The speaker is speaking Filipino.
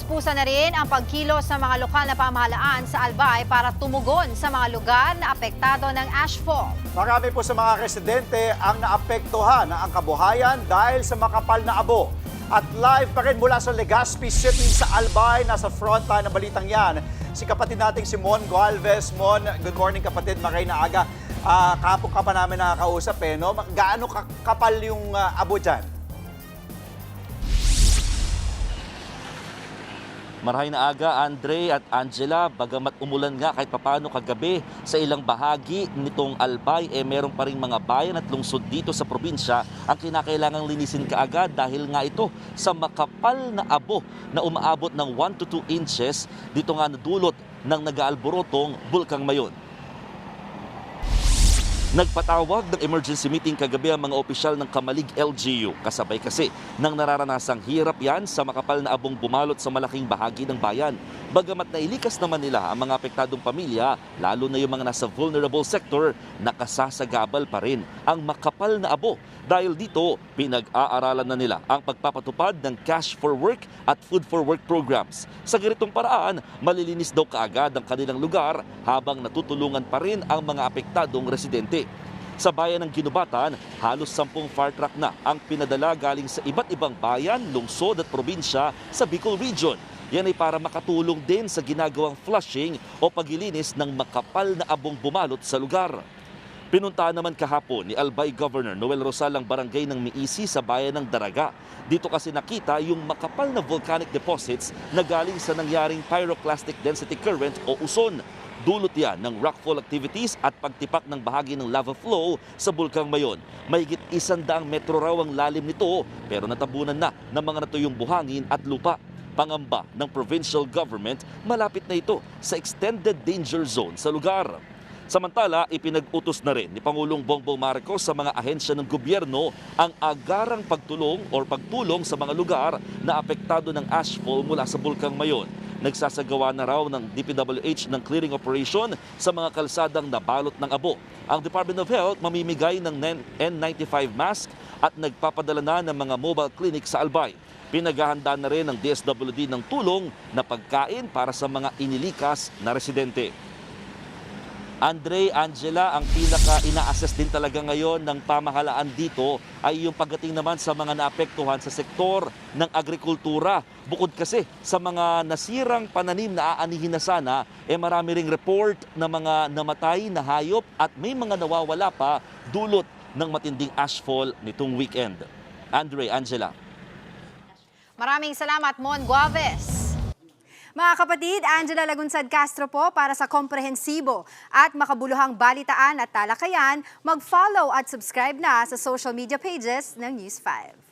Puspusa na rin ang pagkilos ng mga lokal na pamahalaan sa Albay para tumugon sa mga lugar na apektado ng ashfall. Marami po sa mga residente ang naapektuhan ang kabuhayan dahil sa makapal na abo. At live pa rin mula sa Legazpi City sa Albay, nasa frontline ng balitang yan, si kapatid nating si Mon Gualvez. Mon, good morning kapatid, makay na aga. Kapong ka pa namin nakakausap no? Gaano kapal yung abo dyan? Marahay na aga, Andre at Angela, bagamat umulan nga kahit papano kagabi sa ilang bahagi nitong Albay, meron pa ring mga bayan at lungsod dito sa probinsya ang kinakailangang linisin kaagad dahil nga ito sa makapal na abo na umaabot ng 1 to 2 inches dito nga nadulot ng nag-aalborotong Bulkang Mayon. Nagpatawag ng emergency meeting kagabi ang mga opisyal ng Kamalig LGU. Kasabay kasi ng nararanasang hirap yan sa makapal na abong bumalot sa malaking bahagi ng bayan. Bagamat nailikas naman nila ang mga apektadong pamilya, lalo na yung mga nasa vulnerable sector, nakasasagabal pa rin ang makapal na abo. Dahil dito, pinag-aaralan na nila ang pagpapatupad ng Cash for Work at Food for Work programs. Sa ganitong paraan, malilinis daw kaagad ang kanilang lugar habang natutulungan pa rin ang mga apektadong residente. Sa bayan ng Ginubatan, halos 10 fire truck na ang pinadala galing sa iba't ibang bayan, lungsod at probinsya sa Bicol Region. Yan ay para makatulong din sa ginagawang flushing o paglilinis ng makapal na abong bumalot sa lugar. Pinuntahan naman kahapon ni Albay Governor Noel Rosal ang barangay ng Miisi sa bayan ng Daraga. Dito kasi nakita yung makapal na volcanic deposits na galing sa nangyaring pyroclastic density current o uson. Dulot yan ng rockfall activities at pagtipak ng bahagi ng lava flow sa Bulkang Mayon. Mahigit 100 metro raw ang lalim nito pero natabunan na ng mga natuyong buhangin at lupa. Pangamba ng provincial government, malapit na ito sa extended danger zone sa lugar. Samantala, ipinag-utos na rin ni Pangulong Bongbong Marcos sa mga ahensya ng gobyerno ang agarang pagtulong sa mga lugar na apektado ng ashfall mula sa Bulkang Mayon. Nagsasagawa na raw ng DPWH ng clearing operation sa mga kalsadang nabalot ng abo. Ang Department of Health mamimigay ng N95 mask at nagpapadala na ng mga mobile clinic sa Albay. Pinaghahanda na rin ng DSWD ng tulong na pagkain para sa mga inilikas na residente. Andre, Angela, ang pinaka-ina-assess din talaga ngayon ng pamahalaan dito ay yung pagdating naman sa mga naapektuhan sa sektor ng agrikultura. Bukod kasi sa mga nasirang pananim na aanihin na sana, marami ring report na mga namatay na hayop at may mga nawawala pa dulot ng matinding ashfall nitong weekend. Andre, Angela. Maraming salamat, Mon Gualvez. Mga kapatid, Angela Lagunsad Castro po para sa komprehensibo at makabuluhang balitaan at talakayan. Mag-follow at subscribe na sa social media pages ng News 5.